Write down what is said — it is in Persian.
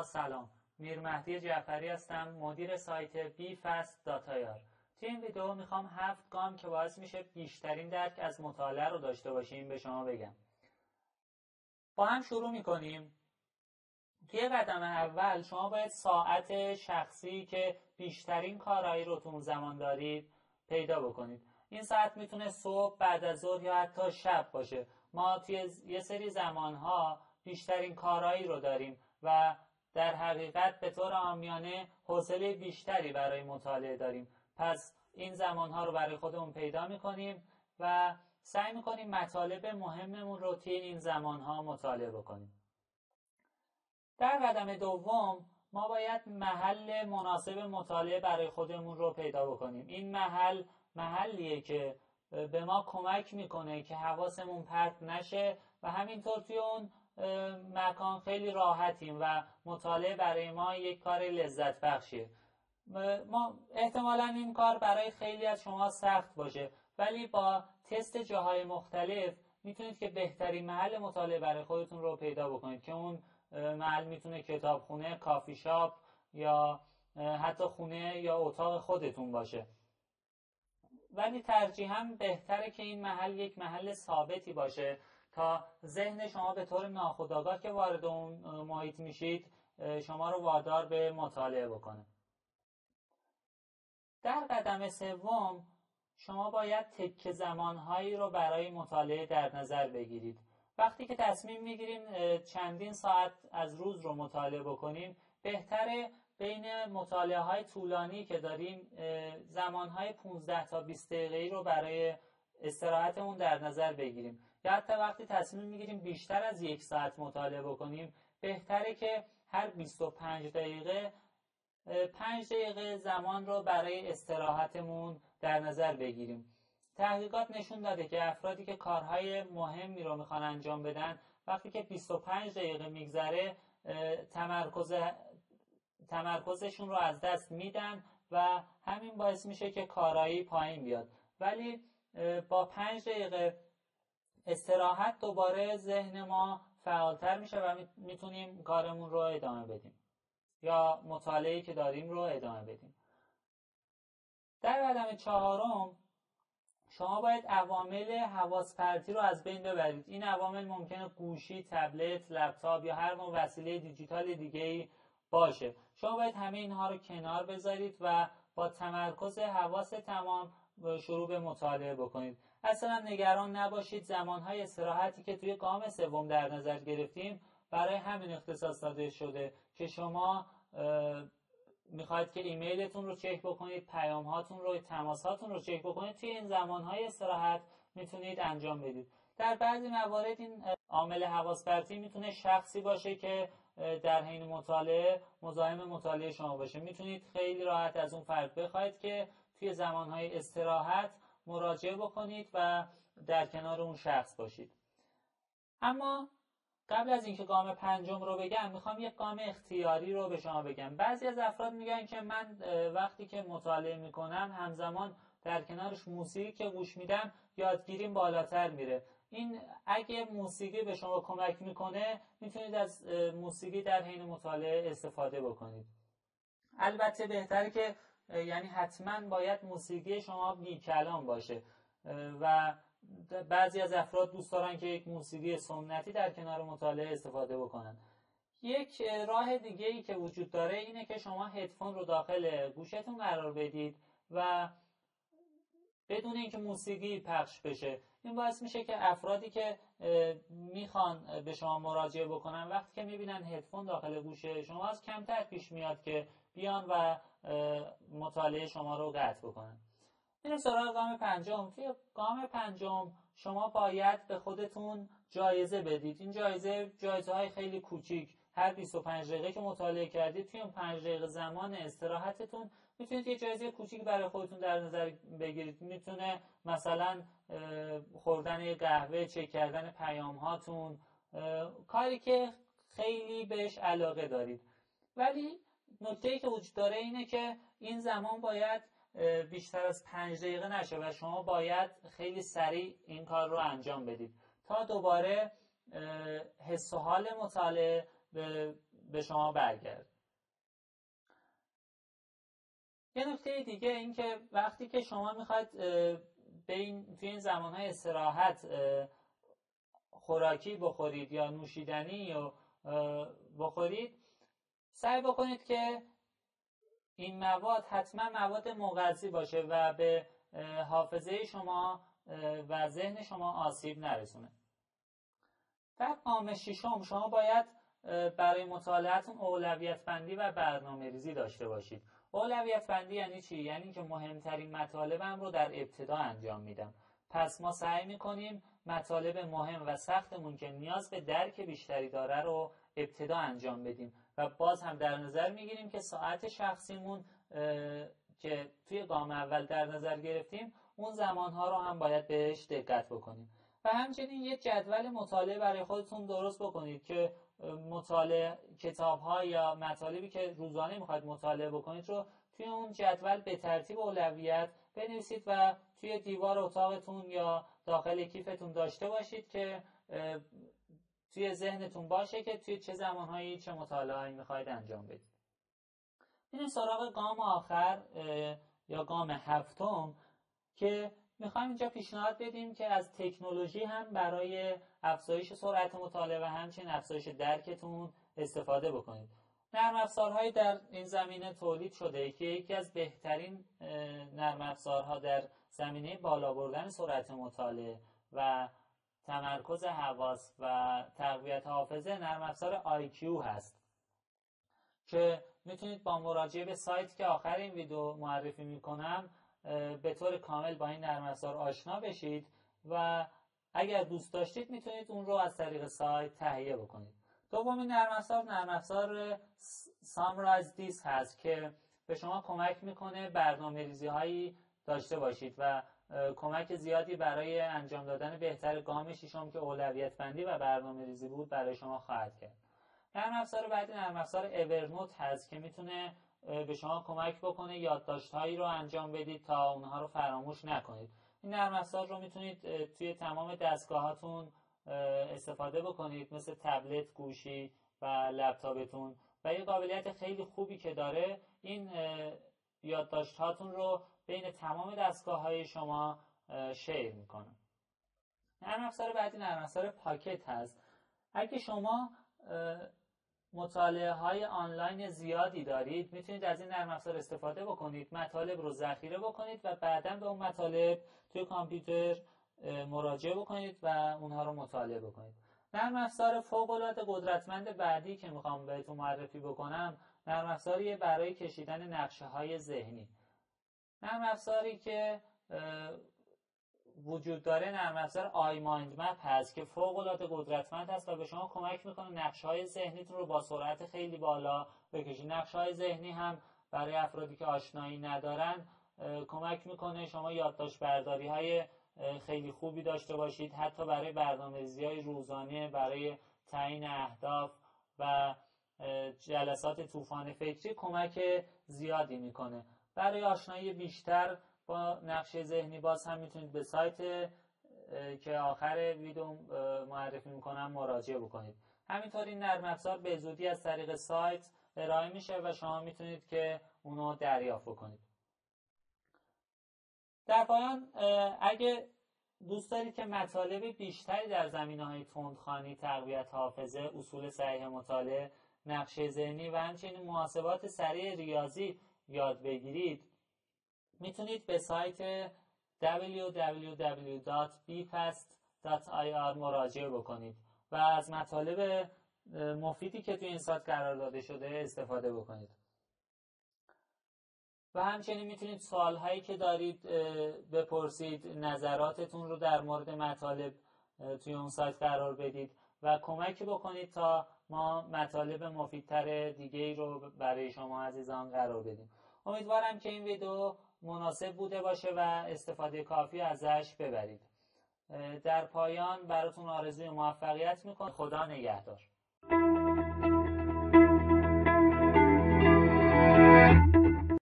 سلام، میر مهدی جعفری هستم، مدیر سایت bfast.ir. توی این ویدیو میخوام 7 گام که باعث میشه بیشترین درک از مطالعه رو داشته باشیم به شما بگم. با هم شروع میکنیم. توی قدم اول شما باید ساعت شخصی که بیشترین کارایی رو تو اون زمان دارید پیدا بکنید. این ساعت میتونه صبح، بعد از ظهر یا حتی شب باشه. ما توی یه سری زمانها بیشترین کارایی رو داریم و در حقیقت به طور عامیانه حوصله بیشتری برای مطالعه داریم. پس این زمانها رو برای خودمون پیدا میکنیم و سعی میکنیم مطالب مهممون رو توی این زمانها مطالعه بکنیم. در قدم دوم ما باید محل مناسب مطالعه برای خودمون رو پیدا بکنیم. این محلیه که به ما کمک میکنه که حواسمون پرت نشه و همینطور توی اون مکان خیلی راحتیم و مطالعه برای ما یک کار لذت بخشیه. ما احتمالاً این کار برای خیلی از شما سخت باشه، ولی با تست جاهای مختلف میتونید که بهترین محل مطالعه برای خودتون رو پیدا بکنید که اون محل میتونه کتابخونه، کافی شاپ یا حتی خونه یا اتاق خودتون باشه. ولی ترجیحاً بهتره که این محل یک محل ثابتی باشه تا ذهن شما به طور ناخودآگاه که وارد اون محیط میشید شما رو وادار به مطالعه بکنه. در قدم سوم شما باید تکه زمانهایی رو برای مطالعه در نظر بگیرید. وقتی که تصمیم میگیریم چندین ساعت از روز رو مطالعه بکنیم، بهتره بین مطالعه های طولانی که داریم زمانهای 15 تا 20 دقیقه‌ای رو برای استراحتمون در نظر بگیریم. یا حتی وقتی تصمیم میگیریم بیشتر از 1 ساعت مطالعه بکنیم، بهتره که هر 25 دقیقه 5 دقیقه زمان رو برای استراحتمون در نظر بگیریم. تحقیقات نشون داده که افرادی که کارهای مهمی رو میخوان انجام بدن، وقتی که 25 دقیقه میگذره تمرکزشون رو از دست میدن و همین باعث میشه که کارایی پایین بیاد. ولی با 5 دقیقه استراحت دوباره ذهن ما فعالتر میشه و میتونیم کارمون رو ادامه بدیم یا مطالعه‌ای که داریم رو ادامه بدیم. در قدم چهارم شما باید عوامل حواس پرتی رو از بین ببرید. این عوامل ممکنه گوشی، تبلت، لپتاپ یا هر نوع وسیله دیجیتال دیگه‌ای باشه. شما باید همه اینها رو کنار بذارید و با تمرکز حواس تمام شروع به مطالعه بکنید. اصلا نگران نباشید. زمانهای استراحتی که توی گام سوم در نظر گرفتیم برای همین اختصاص داده شده که شما میخواید که ایمیلتون رو چک بکنید، پیام هاتون رو، تماس هاتون رو چک بکنید. توی این زمانهای استراحت میتونید انجام بدید. در بعضی موارد این عامل حواس پرتی میتونه شخصی باشه که در حین مطالعه مزاحم مطالعه شما باشه. میتونید خیلی راحت از اون فرد بخواید که توی زمانهای استراحت مراجعه بکنید و در کنار اون شخص باشید. اما قبل از اینکه گام پنجم رو بگم، میخوام یک گام اختیاری رو به شما بگم. بعضی از افراد میگن که من وقتی که مطالعه میکنم همزمان در کنارش موسیقی که گوش میدم یادگیریم بالاتر میره. این اگه موسیقی به شما کمک میکنه میتونید از موسیقی در حین مطالعه استفاده بکنید. البته بهتره که یعنی حتما باید موسیقی شما بی کلام باشه و بعضی از افراد دوست دارن که یک موسیقی سنتی در کنار مطالعه استفاده بکنن. یک راه دیگه ای که وجود داره اینه که شما هدفون رو داخل گوشتون قرار بدید و بدون اینکه موسیقی پخش بشه. این باعث میشه که افرادی که میخوان به شما مراجعه بکنن وقتی که میبینن هدفون داخل گوش شما از کمتر پیش میاد که بیان و مطالعه شما رو قطع بکنن. این سراغ گام پنجم. توی گام پنجم شما باید به خودتون جایزه بدید. این جایزه های خیلی کوچیک. هر 25 دقیقه که مطالعه کردید توی اون 5 دقیقه زمان استراحتتون میتونید یه جایزه کوچیک برای خودتون در نظر بگیرید. میتونه مثلا خوردن یه قهوه، چک کردن پیام هاتون، کاری که خیلی بهش علاقه دارید. ولی نکته‌ای که وجود داره اینه که این زمان باید بیشتر از 5 دقیقه نشه و شما باید خیلی سریع این کار رو انجام بدید تا دوباره حس و حال مطالعه به شما برگرد. یه نکته دیگه این که وقتی که شما میخواید توی این زمانهای استراحت خوراکی بخورید یا نوشیدنی یا بخورید، سعی بکنید که این مواد حتما مواد مغذی باشه و به حافظه شما و ذهن شما آسیب نرسونه. در گام ششم شما باید برای مطالعه‌تون اولویت بندی و برنامه ریزی داشته باشید. اولویت بندی یعنی چی؟ یعنی که مهمترین مطالبم رو در ابتدا انجام میدم. پس ما سعی میکنیم مطالب مهم و سختمون که نیاز به درک بیشتری داره رو ابتدا انجام بدیم و باز هم در نظر میگیریم که ساعت شخصیمون که توی گام اول در نظر گرفتیم اون زمانها رو هم باید بهش دقت بکنیم. و همچنین یک جدول مطالعه برای خودتون درست بکنید که مطالعه کتاب‌ها یا مطالبی که روزانه میخواید مطالعه بکنید رو توی اون جدول به ترتیب اولویت بنویسید و توی دیوار اتاقتون یا داخل کیفتون داشته باشید که توی ذهنتون باشه که توی چه زمانهایی چه مطالعه‌ای میخواید انجام بدید. این سراغ گام آخر یا گام هفتم که میخوایم اینجا پیشنهاد بدیم که از تکنولوژی هم برای افزایش سرعت مطالعه و همچنین افزایش درکتون استفاده بکنید. نرم افزارهایی در این زمینه تولید شده که یکی از بهترین نرم افزارها در زمینه بالا بردن سرعت مطالعه و تمرکز حواس و تقویت حافظه نرم افزار IQ هست که میتونید با مراجعه به سایت که آخر این ویدیو معرفی میکنم به طور کامل با این نرم افزار آشنا بشید و اگر دوست داشتید میتونید اون رو از طریق سایت تهیه بکنید. دومین نرم افزار Summarize This هست که به شما کمک میکنه برنامه‌ریزی هایی داشته باشید و کمک زیادی برای انجام دادن بهتر گام ششم که اولویت بندی و برنامه‌ریزی بود برای شما خواهد کرد. نرم افزار بعدی نرم افزار Evernote هست که میتونه به شما کمک بکنه یادداشت‌هایی رو انجام بدید تا اونها رو فراموش نکنید. این نرم افزار رو میتونید توی تمام دستگاهاتون استفاده بکنید مثل تبلت، گوشی و لپتاپتون و یه قابلیت خیلی خوبی که داره این یادداشت‌هاتون رو بین تمام دستگاه‌های شما شیر میکنه. نرم افزار بعدی نرم افزار پاکت هست. اگه شما مطالعه های آنلاین زیادی دارید میتونید از این نرم افزار استفاده بکنید، مطالب رو ذخیره بکنید و بعداً به اون مطالب توی کامپیوتر مراجعه بکنید و اونها رو مطالعه بکنید. نرم افزار فوق‌العاده قدرتمند بعدی که میخوام بهتون معرفی بکنم نرم افزاریه برای کشیدن نقشه های ذهنی. نرم افزاری که وجود داره نرم افزار iMindMap هست که فوق‌العاده قدرتمند هست و به شما کمک میکنه نقشه‌های ذهنیتون رو با سرعت خیلی بالا بکشید. نقشه‌های ذهنی هم برای افرادی که آشنایی ندارن کمک میکنه شما یادداشت برداری‌های خیلی خوبی داشته باشید، حتی برای برنامه‌ریزی‌های روزانه، برای تعیین اهداف و جلسات طوفان فکری کمک زیادی میکنه. برای آشنایی بیشتر با نقشه ذهنی باز هم میتونید به سایت که آخر ویدیو معرفی میکنم مراجعه بکنید. همینطور این نرم افزار به زودی از طریق سایت ارائه میشه و شما میتونید که اونو دریافت بکنید. در پایان اگه دوست دارید که مطالب بیشتری در زمینه‌های تندخوانی، تقویت حافظه، اصول صحیح مطالعه، نقشه ذهنی و همچنین محاسبات سریع ریاضی یاد بگیرید میتونید به سایت www.bfast.ir مراجعه بکنید و از مطالب مفیدی که توی این سایت قرار داده شده استفاده بکنید. و همچنین میتونید سوالهایی که دارید بپرسید، نظراتتون رو در مورد مطالب توی اون سایت قرار بدید و کمک بکنید تا ما مطالب مفیدتر دیگه‌ای رو برای شما عزیزان قرار بدیم. امیدوارم که این ویدیو مناسب بوده باشه و استفاده کافی ازش ببرید. در پایان براتون آرزوی موفقیت میکنم. خدا نگهدار.